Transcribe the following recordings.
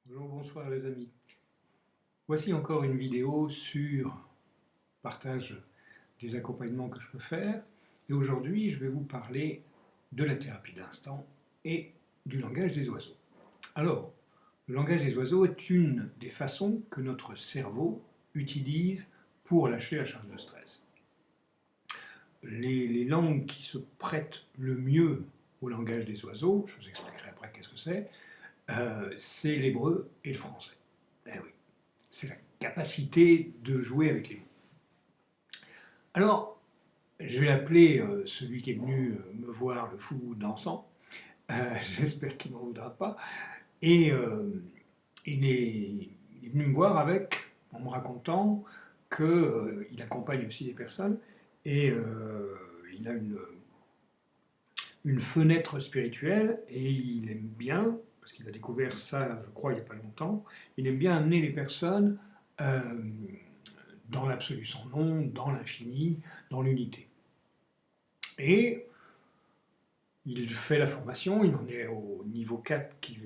Bonjour, bonsoir les amis. Voici encore une vidéo sur partage des accompagnements que je peux faire. Et aujourd'hui, je vais vous parler de la thérapie de l'instant et du langage des oiseaux. Alors, le langage des oiseaux est une des façons que notre cerveau utilise pour lâcher la charge de stress. Les langues qui se prêtent le mieux au langage des oiseaux, je vous expliquerai après qu'est-ce que c'est l'hébreu et le français. Eh oui, c'est la capacité de jouer avec les mots. Alors, je vais appeler celui qui est venu me voir le fou dansant. J'espère qu'il ne m'en voudra pas. Et il est venu me voir en me racontant qu'il accompagne aussi des personnes et il a une fenêtre spirituelle et il aime bien, parce qu'il a découvert ça, je crois, il n'y a pas longtemps, il aime bien amener les personnes dans l'absolu sans nom, dans l'infini, dans l'unité. Et il fait la formation, il en est au niveau 4 qui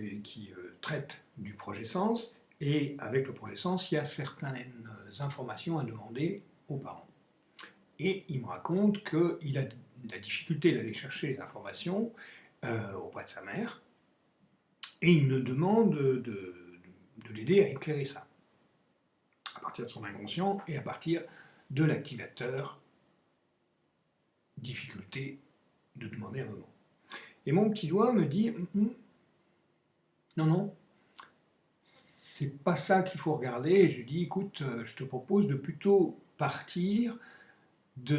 traite du projet Sens, et avec le projet Sens, il y a certaines informations à demander aux parents. Et il me raconte qu'il a la difficulté d'aller chercher les informations auprès de sa mère, et il me demande de l'aider à éclairer ça, à partir de son inconscient et à partir de l'activateur difficulté de demander un moment. Et mon petit doigt me dit non, non, c'est pas ça qu'il faut regarder. Et je lui dis écoute, je te propose de plutôt partir du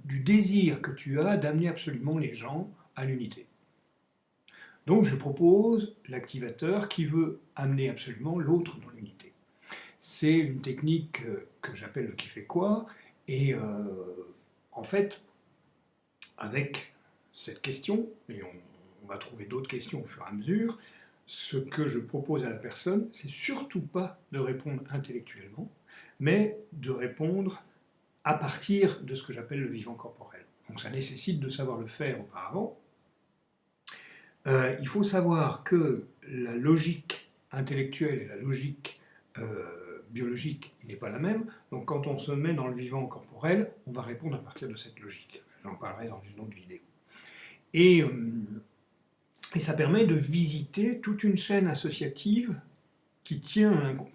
désir que tu as d'amener absolument les gens à l'unité. Donc je propose l'activateur qui veut amener absolument l'autre dans l'unité. C'est une technique que j'appelle le qui fait quoi, et en fait, avec cette question, et on va trouver d'autres questions au fur et à mesure, ce que je propose à la personne, c'est surtout pas de répondre intellectuellement, mais de répondre à partir de ce que j'appelle le vivant corporel. Donc ça nécessite de savoir le faire auparavant. Il faut savoir que la logique intellectuelle et la logique biologique n'est pas la même. Donc quand on se met dans le vivant corporel, on va répondre à partir de cette logique. J'en parlerai dans une autre vidéo. Et ça permet de visiter toute une chaîne associative qui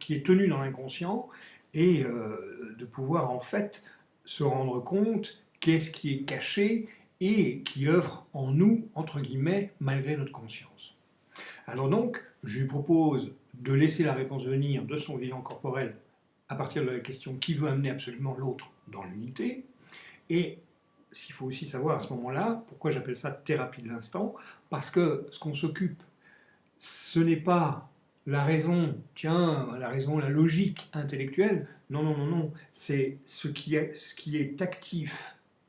est tenue dans l'inconscient et de pouvoir en fait se rendre compte qu'est-ce qui est caché et qui œuvre en nous, entre guillemets, malgré notre conscience. Alors donc, je lui propose de laisser la réponse venir de son vivant corporel à partir de la question qui veut amener absolument l'autre dans l'unité. Et il faut aussi savoir à ce moment-là, pourquoi j'appelle ça thérapie de l'instant, parce que ce qu'on s'occupe, ce n'est pas la raison, la logique intellectuelle, non, non, non, non, c'est ce qui est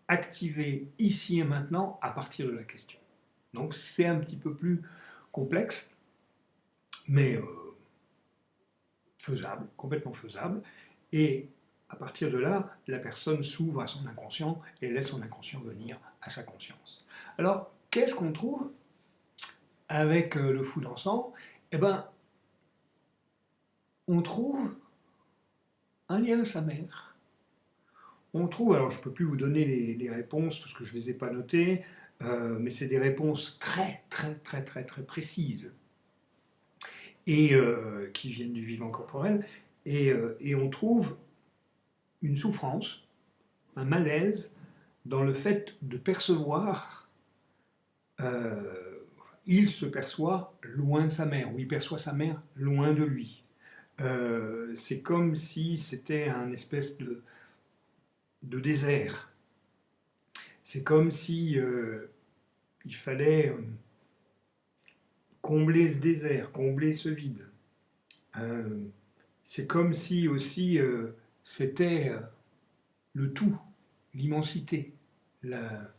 activé ici et maintenant à partir de la question. Donc c'est un petit peu plus complexe, mais faisable, complètement faisable, et à partir de là, la personne s'ouvre à son inconscient et laisse son inconscient venir à sa conscience. Alors, qu'est-ce qu'on trouve avec le fou dansant? Eh bien, on trouve un lien à sa mère. On trouve, alors je ne peux plus vous donner les réponses parce que je ne les ai pas notées, mais c'est des réponses très, très, très, très, très précises et qui viennent du vivant corporel, et on trouve une souffrance, un malaise dans le fait de percevoir, il se perçoit loin de sa mère, ou il perçoit sa mère loin de lui. C'est comme si c'était un espèce de désert. C'est comme si il fallait combler ce désert, combler ce vide. C'est comme si aussi c'était le tout. l'immensité, la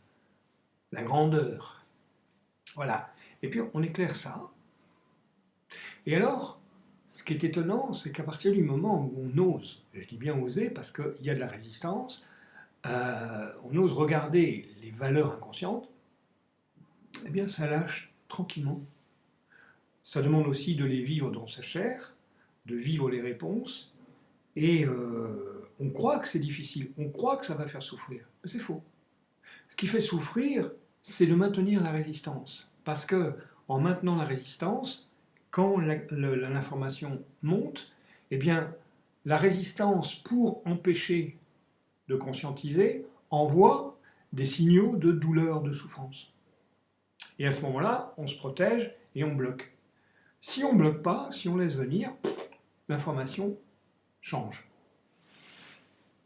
grandeur. Voilà. Et puis on éclaire ça. Et alors, ce qui est étonnant, c'est qu'à partir du moment où on ose, et je dis bien oser parce qu'il y a de la résistance, on ose regarder les valeurs inconscientes, eh bien ça lâche tranquillement. Ça demande aussi de les vivre dans sa chair, de vivre les réponses, et on croit que c'est difficile, on croit que ça va faire souffrir, mais c'est faux. Ce qui fait souffrir, c'est de maintenir la résistance, parce que en maintenant la résistance, quand l'information monte, eh bien la résistance, pour empêcher de conscientiser, envoie des signaux de douleur, de souffrance. Et à ce moment-là, on se protège et on bloque. Si on ne bloque pas, si on laisse venir, l'information change.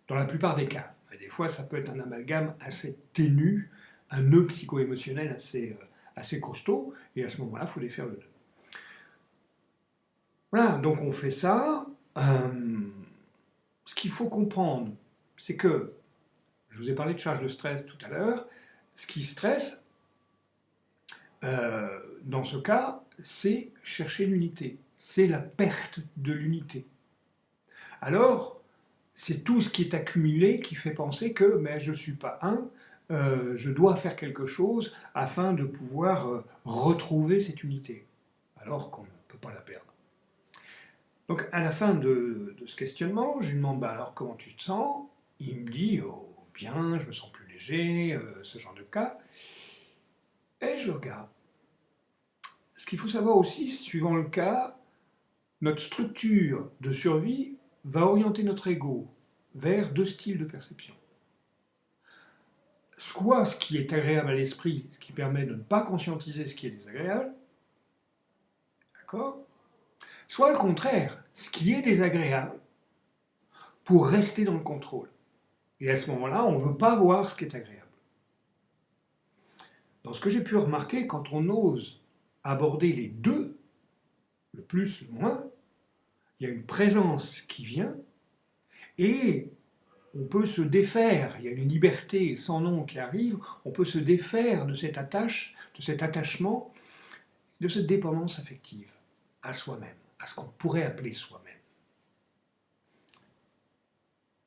Dans la plupart des cas. Et des fois, ça peut être un amalgame assez ténu, un nœud psycho-émotionnel assez costaud, et à ce moment-là, il faut défaire le nœud. Voilà, donc on fait ça. Ce qu'il faut comprendre, c'est que, je vous ai parlé de charge de stress tout à l'heure, ce qui stresse, dans ce cas, c'est chercher l'unité, c'est la perte de l'unité. Alors, c'est tout ce qui est accumulé qui fait penser que mais je ne suis pas un, je dois faire quelque chose afin de pouvoir retrouver cette unité, alors qu'on ne peut pas la perdre. Donc à la fin de ce questionnement, je lui demande bah, alors comment tu te sens? Il me dit oh, bien, je me sens plus léger, ce genre de cas. Et je le regarde. Ce qu'il faut savoir aussi, suivant le cas, notre structure de survie va orienter notre ego vers deux styles de perception. Soit ce qui est agréable à l'esprit, ce qui permet de ne pas conscientiser ce qui est désagréable, d'accord? Soit le contraire, ce qui est désagréable, pour rester dans le contrôle. Et à ce moment-là, on ne veut pas voir ce qui est agréable. Dans ce que j'ai pu remarquer, quand on ose aborder les deux, le plus, le moins, il y a une présence qui vient, et on peut se défaire, il y a une liberté sans nom qui arrive, on peut se défaire de cette attache, de cet attachement, de cette dépendance affective à soi-même, à ce qu'on pourrait appeler soi-même.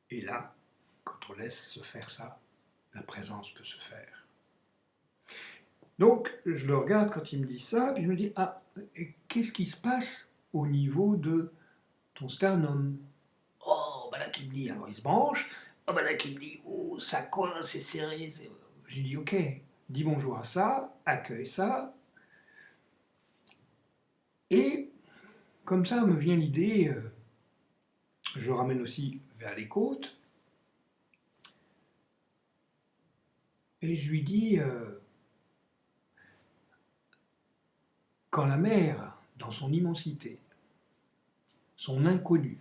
Et là, quand on laisse se faire ça, la présence peut se faire. Donc, je le regarde quand il me dit ça, puis je me dis, ah, qu'est-ce qui se passe au niveau de ton sternum? Oh, ben là, qui me dit, alors il se branche, oh, ben là, qui me dit, oh, ça coince, c'est serré. J'ai dit, ok, dis bonjour à ça, accueille ça. Et comme ça me vient l'idée, je ramène aussi vers les côtes, et je lui dis, quand la mer, dans son immensité, son inconnu,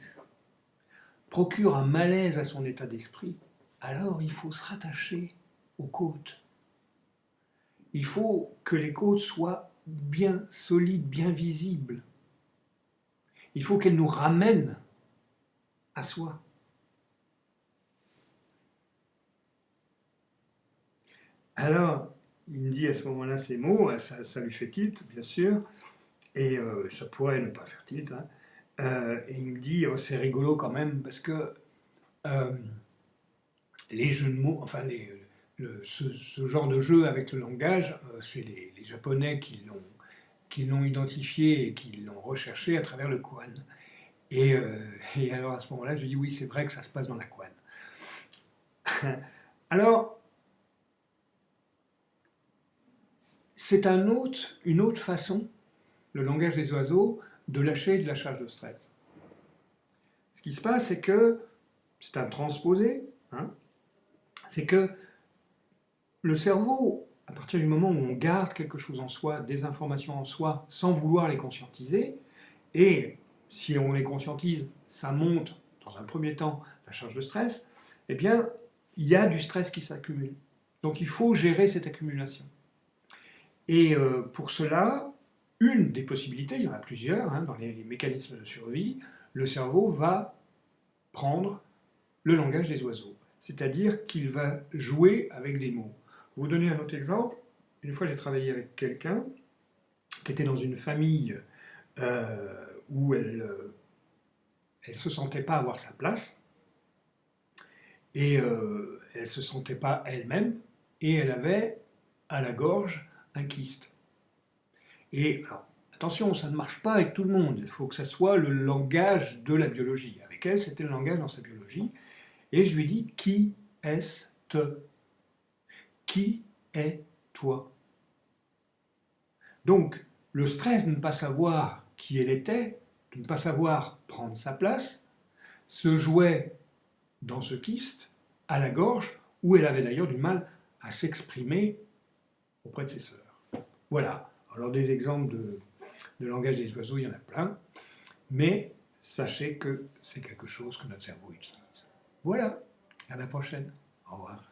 procure un malaise à son état d'esprit, alors il faut se rattacher aux côtes. Il faut que les côtes soient bien solides, bien visibles. Il faut qu'elles nous ramènent à soi. Alors, il me dit à ce moment-là ces mots, ça lui fait tilt, bien sûr, et ça pourrait ne pas faire tilt, hein. Et il me dit, oh, c'est rigolo quand même, parce que les jeux de mots, enfin, ce genre de jeu avec le langage, c'est les Japonais qui l'ont identifié et qui l'ont recherché à travers le koan. Et alors à ce moment-là, je dis oui, c'est vrai que ça se passe dans la koan. Alors, c'est une autre façon, le langage des oiseaux, de lâcher de la charge de stress. Ce qui se passe, c'est que, c'est un transposé, hein, c'est que le cerveau, à partir du moment où on garde quelque chose en soi, des informations en soi, sans vouloir les conscientiser, et si on les conscientise, ça monte, dans un premier temps, la charge de stress, eh bien, il y a du stress qui s'accumule. Donc il faut gérer cette accumulation. Et pour cela, une des possibilités, il y en a plusieurs, hein, dans les mécanismes de survie, le cerveau va prendre le langage des oiseaux. c'est-à-dire qu'il va jouer avec des mots. Je vais vous donner un autre exemple. Une fois, j'ai travaillé avec quelqu'un qui était dans une famille où elle ne se sentait pas avoir sa place, et elle ne se sentait pas elle-même, et elle avait à la gorge un kyste. Et alors, attention, ça ne marche pas avec tout le monde, il faut que ça soit le langage de la biologie. Avec elle, c'était le langage dans sa biologie, et je lui ai dit, qui est-ce te? Qui est toi? Donc, le stress de ne pas savoir qui elle était, de ne pas savoir prendre sa place, se jouait dans ce kyste, à la gorge, où elle avait d'ailleurs du mal à s'exprimer auprès de ses sœurs. Voilà. Alors des exemples de langage des oiseaux, il y en a plein, mais sachez que c'est quelque chose que notre cerveau utilise. Voilà. À la prochaine. Au revoir.